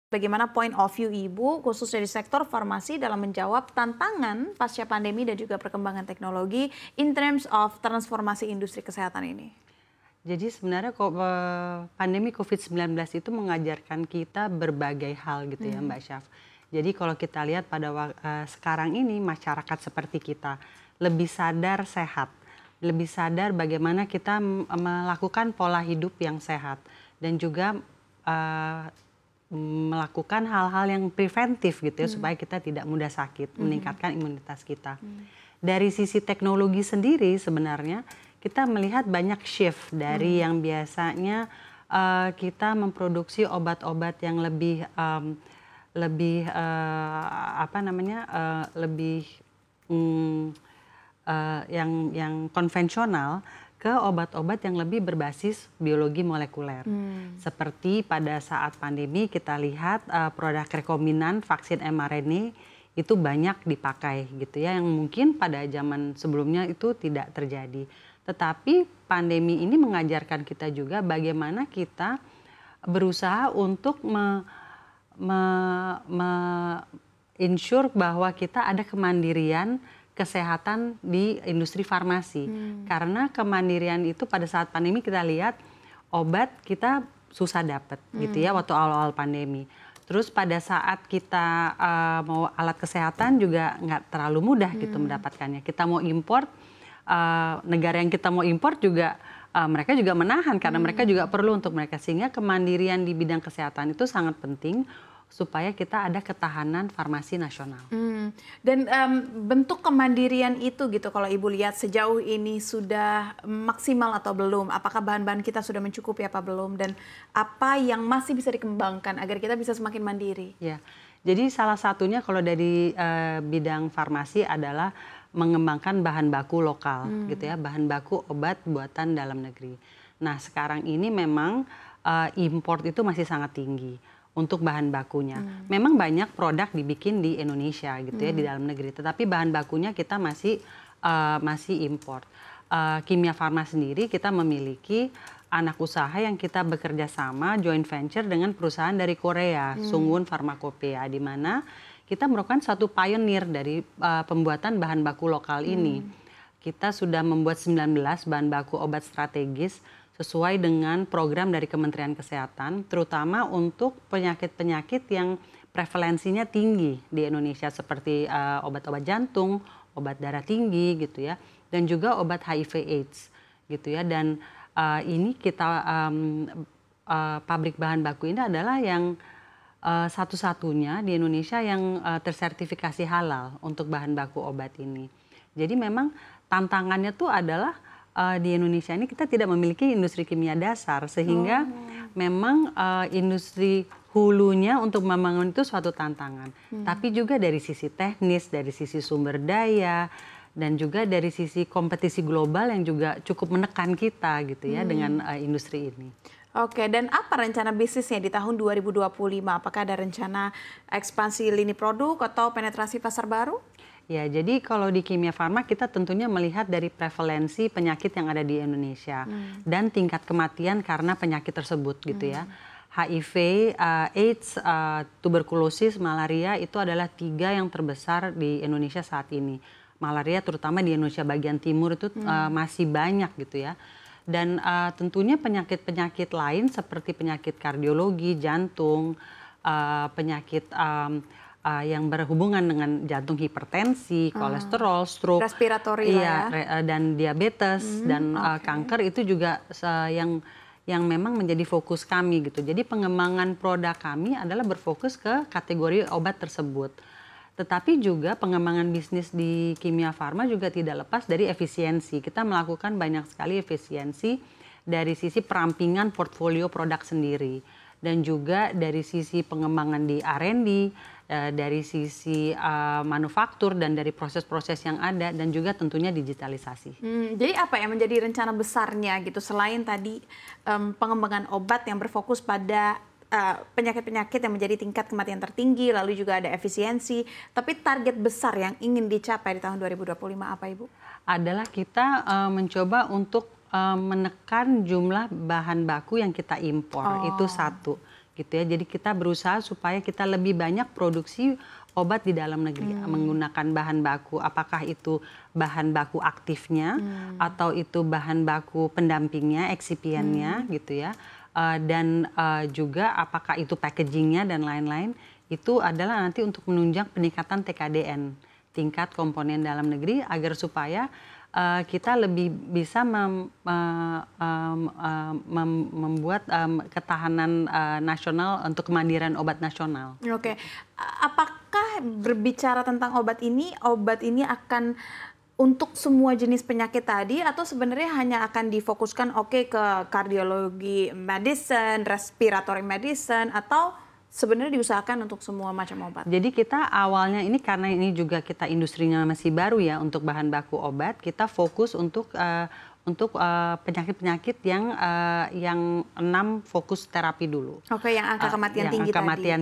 Bagaimana point of view Ibu, khusus dari sektor farmasi dalam menjawab tantangan pasca pandemi dan juga perkembangan teknologi in terms of transformasi industri kesehatan ini? Jadi sebenarnya pandemi COVID-19 itu mengajarkan kita berbagai hal gitu ya Mbak Syaf. Jadi kalau kita lihat pada sekarang ini masyarakat seperti kita lebih sadar sehat, lebih sadar bagaimana kita melakukan pola hidup yang sehat dan juga melakukan hal-hal yang preventif gitu ya supaya kita tidak mudah sakit, meningkatkan imunitas kita. Dari sisi teknologi sendiri sebenarnya kita melihat banyak shift dari yang biasanya kita memproduksi obat-obat yang lebih yang konvensional ke obat-obat yang lebih berbasis biologi molekuler. Seperti pada saat pandemi kita lihat produk rekombinan vaksin mRNA itu banyak dipakai gitu ya, yang mungkin pada zaman sebelumnya itu tidak terjadi. Tetapi pandemi ini mengajarkan kita juga bagaimana kita berusaha untuk ensure bahwa kita ada kemandirian kesehatan di industri farmasi. Karena kemandirian itu pada saat pandemi kita lihat obat kita susah dapat gitu ya waktu awal-awal pandemi. Terus pada saat kita mau alat kesehatan juga nggak terlalu mudah gitu mendapatkannya. Kita mau import, negara yang kita mau import juga mereka juga menahan karena mereka juga perlu untuk mereka. Sehingga kemandirian di bidang kesehatan itu sangat penting supaya kita ada ketahanan farmasi nasional. Dan bentuk kemandirian itu gitu kalau Ibu lihat sejauh ini sudah maksimal atau belum? Apakah bahan-bahan kita sudah mencukupi apa belum? Dan apa yang masih bisa dikembangkan agar kita bisa semakin mandiri? Ya, jadi salah satunya kalau dari bidang farmasi adalah mengembangkan bahan baku lokal gitu ya, bahan baku obat buatan dalam negeri. Nah sekarang ini memang import itu masih sangat tinggi untuk bahan bakunya. Memang banyak produk dibikin di Indonesia gitu ya di dalam negeri, tetapi bahan bakunya kita masih import. Kimia Farma sendiri kita memiliki anak usaha yang kita bekerja sama joint venture dengan perusahaan dari Korea, Sungwon Pharmacopeia, di mana kita merupakan satu pionir dari pembuatan bahan baku lokal ini. Kita sudah membuat 19 bahan baku obat strategis sesuai dengan program dari Kementerian Kesehatan, terutama untuk penyakit-penyakit yang prevalensinya tinggi di Indonesia seperti obat-obat jantung, obat darah tinggi gitu ya, dan juga obat HIV/AIDS gitu ya. Dan ini kita pabrik bahan baku ini adalah yang satu-satunya di Indonesia yang tersertifikasi halal untuk bahan baku obat ini. Jadi memang tantangannya tuh adalah di Indonesia ini kita tidak memiliki industri kimia dasar sehingga memang industri hulunya untuk membangun itu suatu tantangan. Tapi juga dari sisi teknis, dari sisi sumber daya, dan juga dari sisi kompetisi global yang juga cukup menekan kita gitu ya dengan industri ini. Oke, dan apa rencana bisnisnya di tahun 2025? Apakah ada rencana ekspansi lini produk atau penetrasi pasar baru? Ya, jadi kalau di Kimia Farma kita tentunya melihat dari prevalensi penyakit yang ada di Indonesia dan tingkat kematian karena penyakit tersebut gitu ya. HIV, AIDS, tuberkulosis, malaria itu adalah 3 yang terbesar di Indonesia saat ini. Malaria terutama di Indonesia bagian timur itu masih banyak gitu ya. Dan tentunya penyakit-penyakit lain seperti penyakit kardiologi, jantung, penyakit yang berhubungan dengan jantung, hipertensi, kolesterol, stroke, respiratori dan diabetes dan kanker itu juga yang memang menjadi fokus kami gitu. Jadi pengembangan produk kami adalah berfokus ke kategori obat tersebut. Tetapi juga pengembangan bisnis di Kimia Farma juga tidak lepas dari efisiensi. Kita melakukan banyak sekali efisiensi dari sisi perampingan portfolio produk sendiri. Dan juga dari sisi pengembangan di R&D, dari sisi manufaktur dan dari proses-proses yang ada dan juga tentunya digitalisasi. Jadi apa yang menjadi rencana besarnya gitu selain tadi pengembangan obat yang berfokus pada penyakit-penyakit yang menjadi tingkat kematian tertinggi, lalu juga ada efisiensi, tapi target besar yang ingin dicapai di tahun 2025 apa Ibu? Adalah kita mencoba untuk menekan jumlah bahan baku yang kita impor, itu satu gitu ya. Jadi kita berusaha supaya kita lebih banyak produksi obat di dalam negeri menggunakan bahan baku, apakah itu bahan baku aktifnya atau itu bahan baku pendampingnya, excipientnya gitu ya. Dan juga apakah itu packagingnya dan lain-lain, itu adalah nanti untuk menunjang peningkatan TKDN, tingkat komponen dalam negeri, agar supaya kita lebih bisa membuat ketahanan nasional untuk kemandirian obat nasional. Oke, apakah berbicara tentang obat ini akan untuk semua jenis penyakit tadi, atau sebenarnya hanya akan difokuskan ke kardiologi medicine, respiratory medicine, atau sebenarnya diusahakan untuk semua macam obat? Jadi kita awalnya ini, karena ini juga kita industrinya masih baru ya untuk bahan baku obat, kita fokus untuk penyakit-penyakit yang 6 fokus terapi dulu. Oke, yang angka kematian tinggi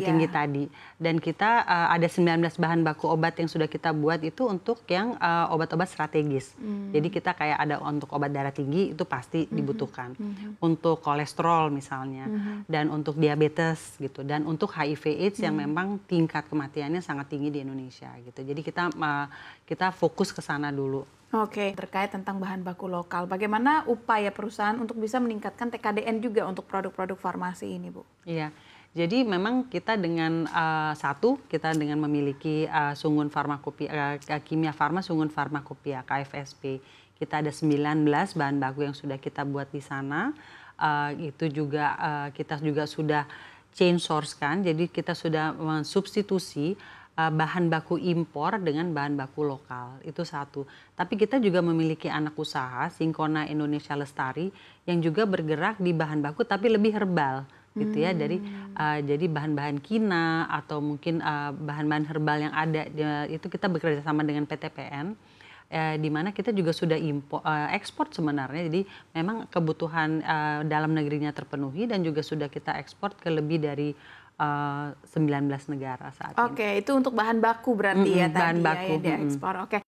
tinggi tadi. Dan kita ada 19 bahan baku obat yang sudah kita buat itu untuk yang obat-obat strategis. Jadi kita kayak ada untuk obat darah tinggi itu pasti dibutuhkan. Untuk kolesterol misalnya, dan untuk diabetes gitu, dan untuk HIV/AIDS yang memang tingkat kematiannya sangat tinggi di Indonesia gitu. Jadi kita fokus ke sana dulu. Oke, terkait tentang bahan baku lokal, bagaimana upaya perusahaan untuk bisa meningkatkan TKDN juga untuk produk-produk farmasi ini, Bu? Iya, jadi memang kita dengan kita dengan memiliki Sungun Farmakopia, Kimia Farma Sungun Farmakopia, KFSP, kita ada 19 bahan baku yang sudah kita buat di sana. Itu juga kita juga sudah change source kan, jadi kita sudah mensubstitusi bahan baku impor dengan bahan baku lokal, itu satu. Tapi kita juga memiliki anak usaha, Syncona Indonesia Lestari, yang juga bergerak di bahan baku tapi lebih herbal, gitu ya. Jadi bahan-bahan kina atau mungkin bahan-bahan herbal yang ada, itu kita bekerja sama dengan PTPN, di mana kita juga sudah ekspor sebenarnya. Jadi memang kebutuhan dalam negerinya terpenuhi dan juga sudah kita ekspor ke lebih dari 19 negara saat ini. Oke, itu untuk bahan baku berarti ya tadi bahan baku. Ya diekspor. Oke.